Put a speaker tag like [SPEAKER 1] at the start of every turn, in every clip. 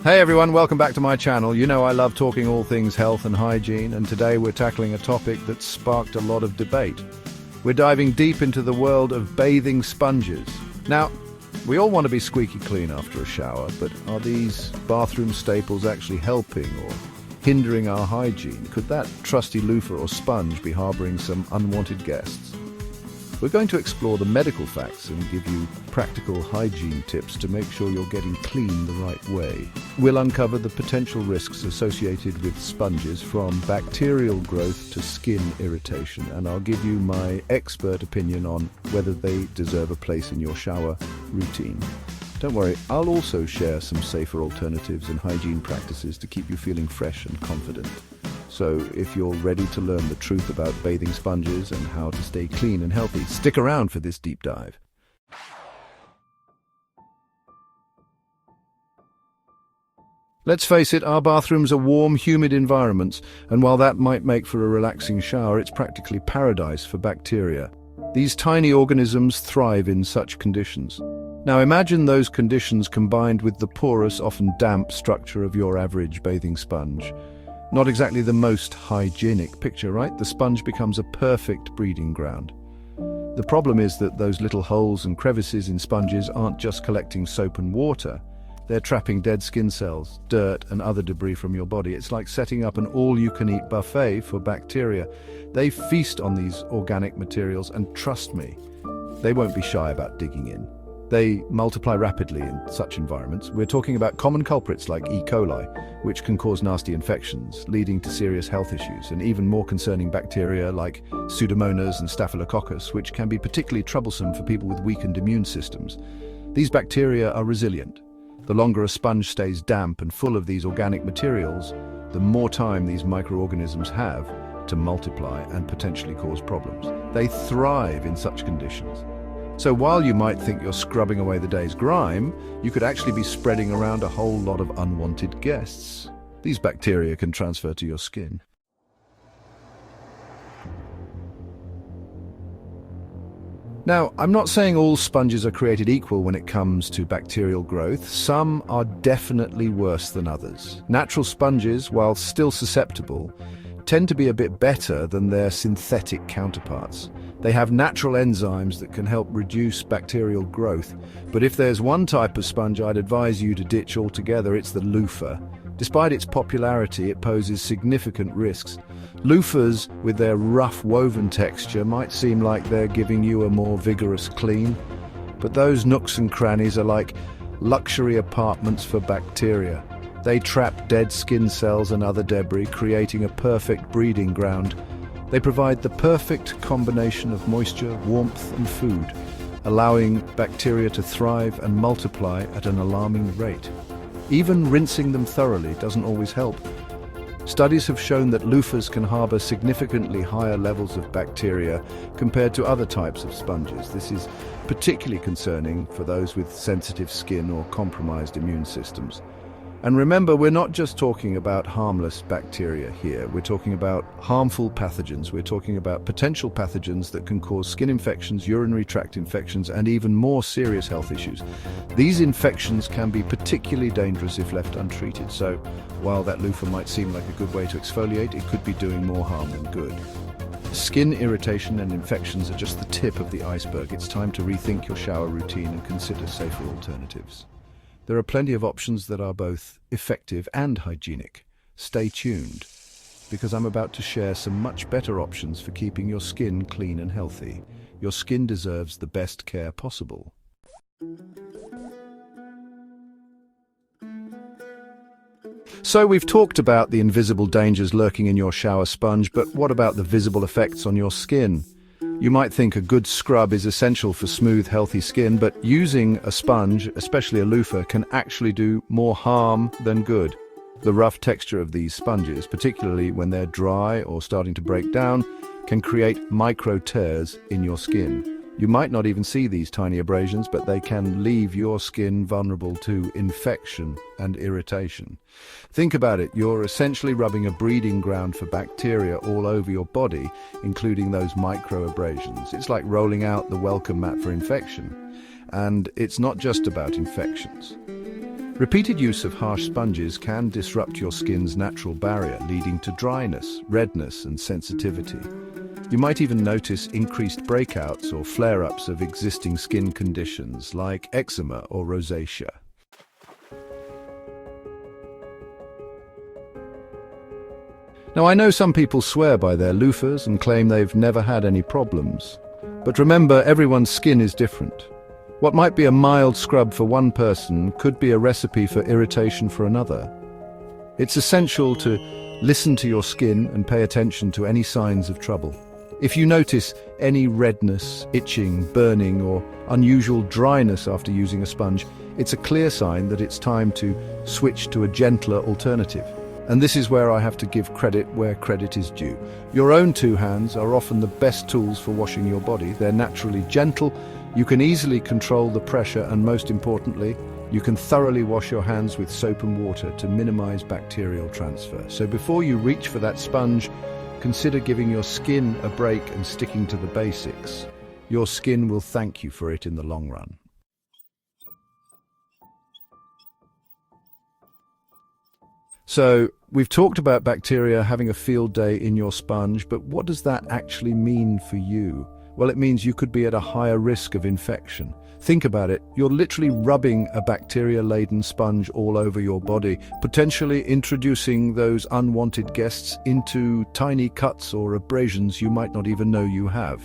[SPEAKER 1] Hey everyone, welcome back to my channel. You know I love talking all things health and hygiene, and today we're tackling a topic that's sparked a lot of debate. We're diving deep into the world of bathing sponges. Now, we all want to be squeaky clean after a shower, but are these bathroom staples actually helping or hindering our hygiene? Could that trusty loofah or sponge be harboring some unwanted guests? We're going to explore the medical facts and give you practical hygiene tips to make sure you're getting clean the right way. We'll uncover the potential risks associated with sponges, from bacterial growth to skin irritation, and I'll give you my expert opinion on whether they deserve a place in your shower routine. Don't worry, I'll also share some safer alternatives and hygiene practices to keep you feeling fresh and confident. So if you're ready to learn the truth about bathing sponges and how to stay clean and healthy, stick around for this deep dive. Let's face it, our bathrooms are warm, humid environments, and while that might make for a relaxing shower, it's practically paradise for bacteria. These tiny organisms thrive in such conditions. Now imagine those conditions combined with the porous, often damp structure of your average bathing sponge. Not exactly the most hygienic picture, right? The sponge becomes a perfect breeding ground. The problem is that those little holes and crevices in sponges aren't just collecting soap and water. They're trapping dead skin cells, dirt, and other debris from your body. It's like setting up an all-you-can-eat buffet for bacteria. They feast on these organic materials, and trust me, they won't be shy about digging in. They multiply rapidly in such environments. We're talking about common culprits like E. coli, which can cause nasty infections, leading to serious health issues, and even more concerning bacteria like Pseudomonas and Staphylococcus, which can be particularly troublesome for people with weakened immune systems. These bacteria are resilient. The longer a sponge stays damp and full of these organic materials, the more time these microorganisms have to multiply and potentially cause problems. They thrive in such conditions. So while you might think you're scrubbing away the day's grime, you could actually be spreading around a whole lot of unwanted guests. These bacteria can transfer to your skin. Now, I'm not saying all sponges are created equal when it comes to bacterial growth. Some are definitely worse than others. Natural sponges, while still susceptible, tend to be a bit better than their synthetic counterparts. They have natural enzymes that can help reduce bacterial growth. But if there's one type of sponge I'd advise you to ditch altogether, it's the loofah. Despite its popularity, it poses significant risks. Loofahs, with their rough woven texture, might seem like they're giving you a more vigorous clean. But those nooks and crannies are like luxury apartments for bacteria. They trap dead skin cells and other debris, creating a perfect breeding ground. They provide the perfect combination of moisture, warmth, and food, allowing bacteria to thrive and multiply at an alarming rate. Even rinsing them thoroughly doesn't always help. Studies have shown that loofahs can harbor significantly higher levels of bacteria compared to other types of sponges. This is particularly concerning for those with sensitive skin or compromised immune systems. And remember, we're not just talking about harmless bacteria here. We're talking about harmful pathogens. We're talking about potential pathogens that can cause skin infections, urinary tract infections, and even more serious health issues. These infections can be particularly dangerous if left untreated. So while that loofah might seem like a good way to exfoliate, it could be doing more harm than good. Skin irritation and infections are just the tip of the iceberg. It's time to rethink your shower routine and consider safer alternatives. There are plenty of options that are both effective and hygienic. Stay tuned, because I'm about to share some much better options for keeping your skin clean and healthy. Your skin deserves the best care possible. So we've talked about the invisible dangers lurking in your shower sponge, but what about the visible effects on your skin? You might think a good scrub is essential for smooth, healthy skin, but using a sponge, especially a loofah, can actually do more harm than good. The rough texture of these sponges, particularly when they're dry or starting to break down, can create micro tears in your skin. You might not even see these tiny abrasions, but they can leave your skin vulnerable to infection and irritation. Think about it, you're essentially rubbing a breeding ground for bacteria all over your body, including those micro abrasions. It's like rolling out the welcome mat for infection. And it's not just about infections. Repeated use of harsh sponges can disrupt your skin's natural barrier, leading to dryness, redness, and sensitivity. You might even notice increased breakouts or flare-ups of existing skin conditions like eczema or rosacea. Now, I know some people swear by their loofahs and claim they've never had any problems. But remember, everyone's skin is different. What might be a mild scrub for one person could be a recipe for irritation for another. It's essential to listen to your skin and pay attention to any signs of trouble. If you notice any redness, itching, burning, or unusual dryness after using a sponge, it's a clear sign that it's time to switch to a gentler alternative. And this is where I have to give credit where credit is due. Your own two hands are often the best tools for washing your body. They're naturally gentle, you can easily control the pressure, and most importantly, you can thoroughly wash your hands with soap and water to minimize bacterial transfer. So before you reach for that sponge, consider giving your skin a break and sticking to the basics. Your skin will thank you for it in the long run. So, we've talked about bacteria having a field day in your sponge, but what does that actually mean for you? Well, it means you could be at a higher risk of infection. Think about it, you're literally rubbing a bacteria-laden sponge all over your body, potentially introducing those unwanted guests into tiny cuts or abrasions you might not even know you have.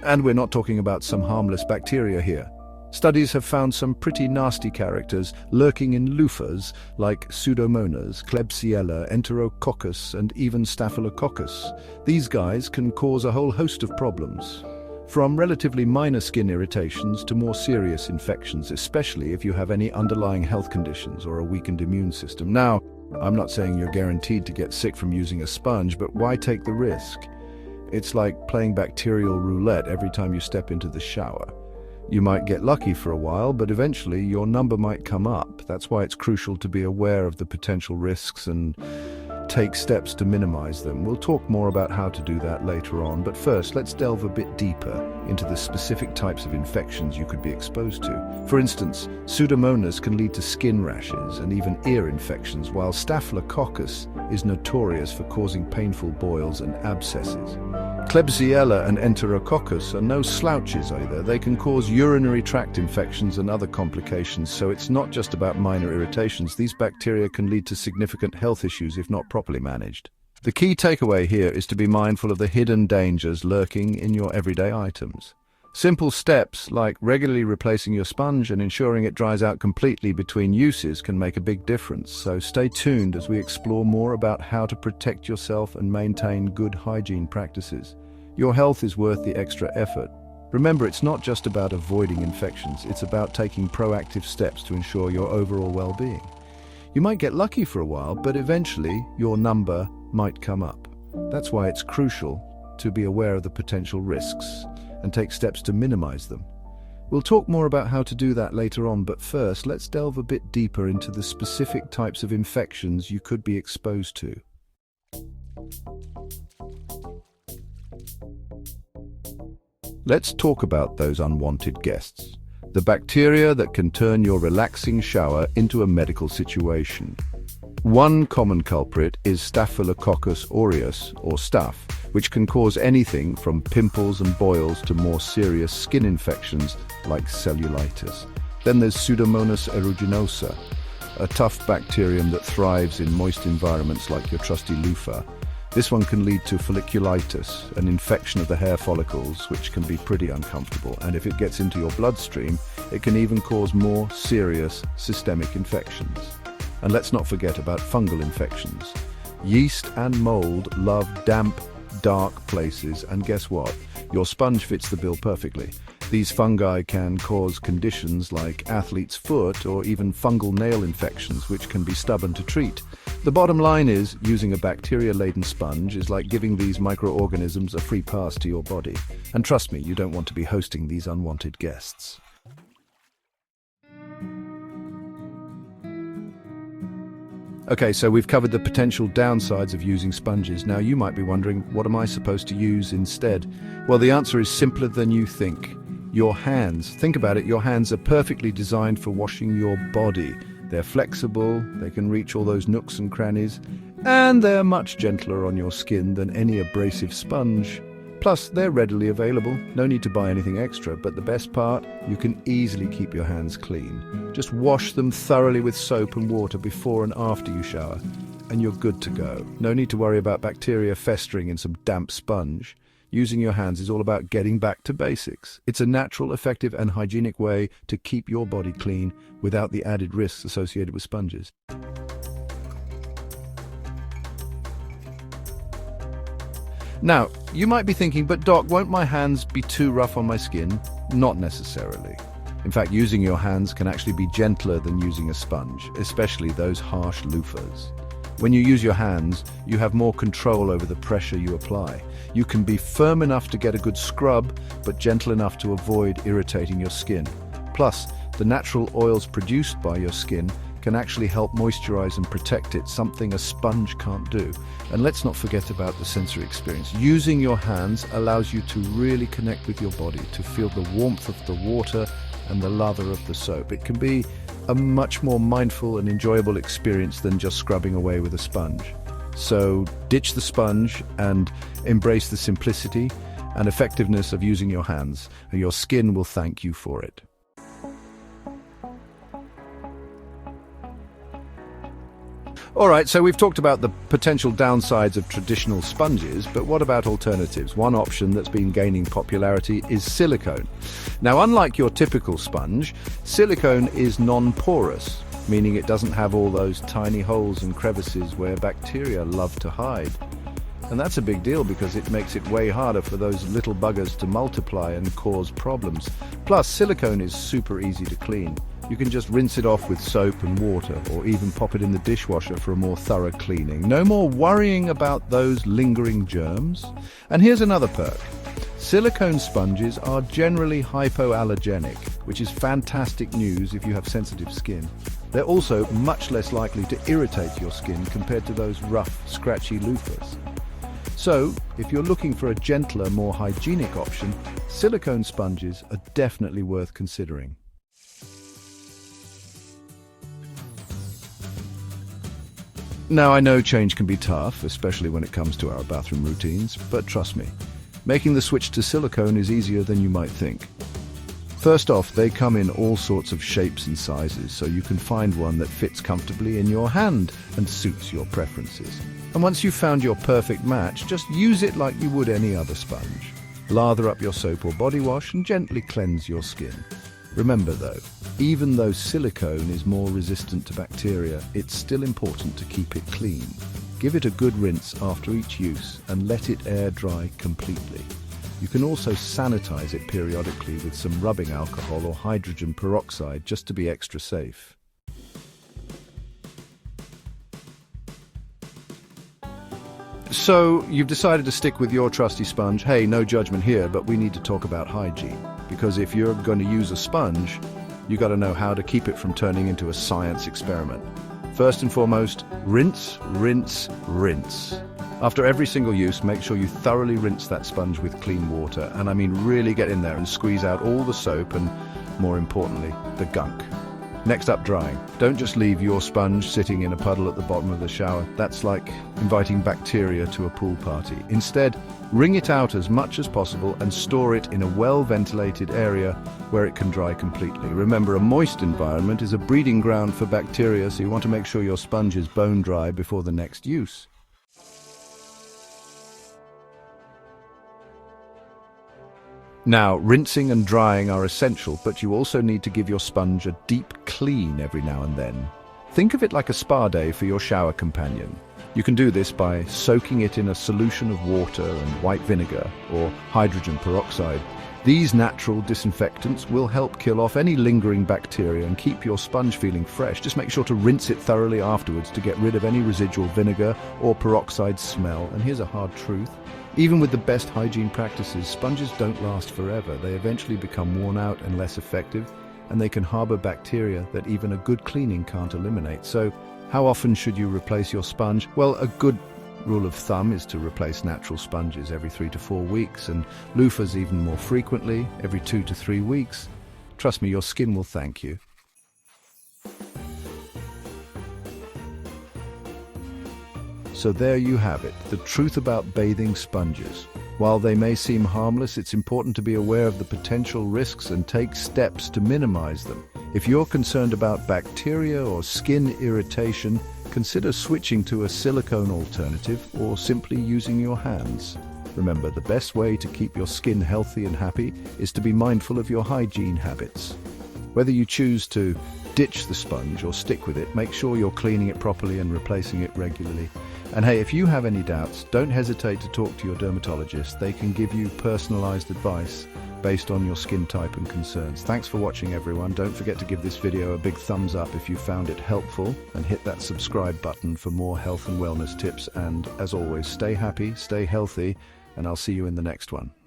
[SPEAKER 1] And we're not talking about some harmless bacteria here. Studies have found some pretty nasty characters lurking in loofahs like Pseudomonas, Klebsiella, Enterococcus, and even Staphylococcus. These guys can cause a whole host of problems, from relatively minor skin irritations to more serious infections, especially if you have any underlying health conditions or a weakened immune system. Now, I'm not saying you're guaranteed to get sick from using a sponge, but why take the risk? It's like playing bacterial roulette every time you step into the shower. You might get lucky for a while, but eventually your number might come up. That's why it's crucial to be aware of the potential risks and take steps to minimize them. We'll talk more about how to do that later on, but first let's delve a bit deeper into the specific types of infections you could be exposed to. For instance, Pseudomonas can lead to skin rashes and even ear infections, while Staphylococcus is notorious for causing painful boils and abscesses. Klebsiella and Enterococcus are no slouches either. They can cause urinary tract infections and other complications, so it's not just about minor irritations. These bacteria can lead to significant health issues if not properly managed. The key takeaway here is to be mindful of the hidden dangers lurking in your everyday items. Simple steps like regularly replacing your sponge and ensuring it dries out completely between uses can make a big difference, so stay tuned as we explore more about how to protect yourself and maintain good hygiene practices. Your health is worth the extra effort. Remember, it's not just about avoiding infections, it's about taking proactive steps to ensure your overall well-being. You might get lucky for a while, but eventually your number might come up. That's why it's crucial to be aware of the potential risks and take steps to minimize them. We'll talk more about how to do that later on, but first, let's delve a bit deeper into the specific types of infections you could be exposed to. Let's talk about those unwanted guests, the bacteria that can turn your relaxing shower into a medical situation. One common culprit is Staphylococcus aureus, or staph, which can cause anything from pimples and boils to more serious skin infections like cellulitis. Then there's Pseudomonas aeruginosa, a tough bacterium that thrives in moist environments like your trusty loofah. This one can lead to folliculitis, an infection of the hair follicles, which can be pretty uncomfortable, and if it gets into your bloodstream, it can even cause more serious systemic infections. And let's not forget about fungal infections. Yeast and mold love damp, dark places, and guess what? Your sponge fits the bill perfectly. These fungi can cause conditions like athlete's foot or even fungal nail infections, which can be stubborn to treat. The bottom line is, using a bacteria-laden sponge is like giving these microorganisms a free pass to your body. And trust me, you don't want to be hosting these unwanted guests. Okay, so we've covered the potential downsides of using sponges. Now you might be wondering, what am I supposed to use instead? Well, the answer is simpler than you think. Your hands. Think about it, your hands are perfectly designed for washing your body. They're flexible, they can reach all those nooks and crannies, and they're much gentler on your skin than any abrasive sponge. Plus, they're readily available, no need to buy anything extra, but the best part, you can easily keep your hands clean. Just wash them thoroughly with soap and water before and after you shower, and you're good to go. No need to worry about bacteria festering in some damp sponge. Using your hands is all about getting back to basics. It's a natural, effective, and hygienic way to keep your body clean without the added risks associated with sponges. Now, you might be thinking, but Doc, won't my hands be too rough on my skin? Not necessarily. In fact, using your hands can actually be gentler than using a sponge, especially those harsh loofahs. When you use your hands, you have more control over the pressure you apply. You can be firm enough to get a good scrub, but gentle enough to avoid irritating your skin. Plus, the natural oils produced by your skin can actually help moisturize and protect it, something a sponge can't do. And let's not forget about the sensory experience. Using your hands allows you to really connect with your body, to feel the warmth of the water and the lather of the soap. It can be a much more mindful and enjoyable experience than just scrubbing away with a sponge. So ditch the sponge and embrace the simplicity and effectiveness of using your hands, and your skin will thank you for it. All right, so we've talked about the potential downsides of traditional sponges, but what about alternatives? One option that's been gaining popularity is silicone. Now, unlike your typical sponge, silicone is non-porous, meaning it doesn't have all those tiny holes and crevices where bacteria love to hide. And that's a big deal because it makes it way harder for those little buggers to multiply and cause problems. Plus, silicone is super easy to clean. You can just rinse it off with soap and water, or even pop it in the dishwasher for a more thorough cleaning. No more worrying about those lingering germs. And here's another perk. Silicone sponges are generally hypoallergenic, which is fantastic news if you have sensitive skin. They're also much less likely to irritate your skin compared to those rough, scratchy loofahs. So, if you're looking for a gentler, more hygienic option, silicone sponges are definitely worth considering. Now, I know change can be tough, especially when it comes to our bathroom routines, but trust me, making the switch to silicone is easier than you might think. First off, they come in all sorts of shapes and sizes, so you can find one that fits comfortably in your hand and suits your preferences. And once you've found your perfect match, just use it like you would any other sponge. Lather up your soap or body wash and gently cleanse your skin. Remember though, even though silicone is more resistant to bacteria, it's still important to keep it clean. Give it a good rinse after each use and let it air dry completely. You can also sanitize it periodically with some rubbing alcohol or hydrogen peroxide just to be extra safe. So, you've decided to stick with your trusty sponge. Hey, no judgment here, but we need to talk about hygiene. Because if you're going to use a sponge, you got to know how to keep it from turning into a science experiment. First and foremost, rinse, rinse, rinse. After every single use, make sure you thoroughly rinse that sponge with clean water. And I mean really get in there and squeeze out all the soap and, more importantly, the gunk. Next up, drying. Don't just leave your sponge sitting in a puddle at the bottom of the shower. That's like inviting bacteria to a pool party. Instead, wring it out as much as possible and store it in a well-ventilated area where it can dry completely. Remember, a moist environment is a breeding ground for bacteria, so you want to make sure your sponge is bone dry before the next use. Now, rinsing and drying are essential, but you also need to give your sponge a deep clean every now and then. Think of it like a spa day for your shower companion. You can do this by soaking it in a solution of water and white vinegar or hydrogen peroxide. These natural disinfectants will help kill off any lingering bacteria and keep your sponge feeling fresh. Just make sure to rinse it thoroughly afterwards to get rid of any residual vinegar or peroxide smell. And here's a hard truth. Even with the best hygiene practices, sponges don't last forever. They eventually become worn out and less effective, and they can harbor bacteria that even a good cleaning can't eliminate. So, how often should you replace your sponge? Well, a good rule of thumb is to replace natural sponges every 3 to 4 weeks, and loofahs even more frequently, every 2 to 3 weeks. Trust me, your skin will thank you. So there you have it, the truth about bathing sponges. While they may seem harmless, it's important to be aware of the potential risks and take steps to minimize them. If you're concerned about bacteria or skin irritation, consider switching to a silicone alternative or simply using your hands. Remember, the best way to keep your skin healthy and happy is to be mindful of your hygiene habits. Whether you choose to ditch the sponge or stick with it, make sure you're cleaning it properly and replacing it regularly. And hey, if you have any doubts, don't hesitate to talk to your dermatologist. They can give you personalized advice based on your skin type and concerns. Thanks for watching, everyone. Don't forget to give this video a big thumbs up if you found it helpful, and hit that subscribe button for more health and wellness tips. And as always, stay happy, stay healthy, and I'll see you in the next one.